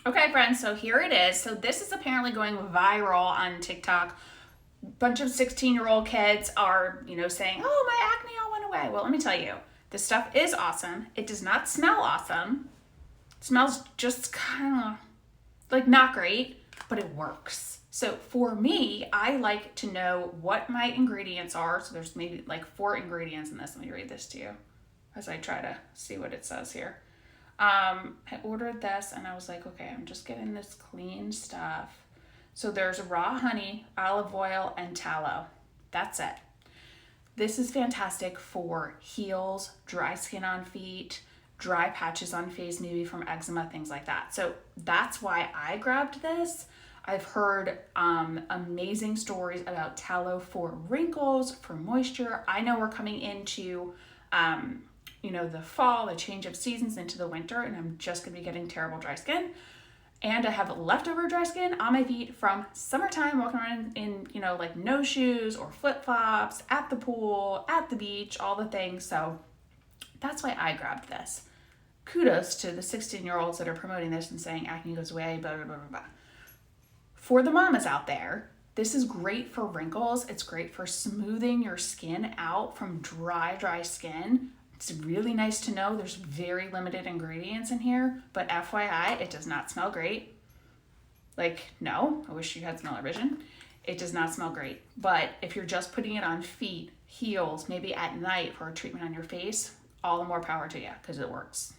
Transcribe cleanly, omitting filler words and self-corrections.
Okay, friends, so here it is. So this is apparently going viral on TikTok. Bunch of 16-year-old kids are, saying, "Oh, my acne all went away." Well, let me tell you, this stuff is awesome. It does not smell awesome. It smells just kind of like not great, but it works. So for me, I like to know what my ingredients are. So there's maybe like 4 ingredients in this. Let me read this to you as I try to see what it says here. I ordered this and I was like, okay, I'm just getting this clean stuff. So there's raw honey, olive oil, and tallow. That's it. This is fantastic for heels, dry skin on feet, dry patches on face, maybe from eczema, things like that. So that's why I grabbed this. I've heard amazing stories about tallow for wrinkles, for moisture. I know we're coming into the fall, the change of seasons into the winter, and I'm just gonna be getting terrible dry skin. And I have leftover dry skin on my feet from summertime walking around in, like no shoes or flip flops, at the pool, at the beach, all the things. So that's why I grabbed this. Kudos to the 16-year-olds that are promoting this and saying acne goes away, blah, blah, blah, blah, blah. For the mamas out there, this is great for wrinkles. It's great for smoothing your skin out from dry skin. It's really nice to know there's very limited ingredients in here, but FYI, it does not smell great. Like, no, I wish you had smell-o-vision. It does not smell great. But if you're just putting it on feet, heels, maybe at night for a treatment on your face, all the more power to you because it works.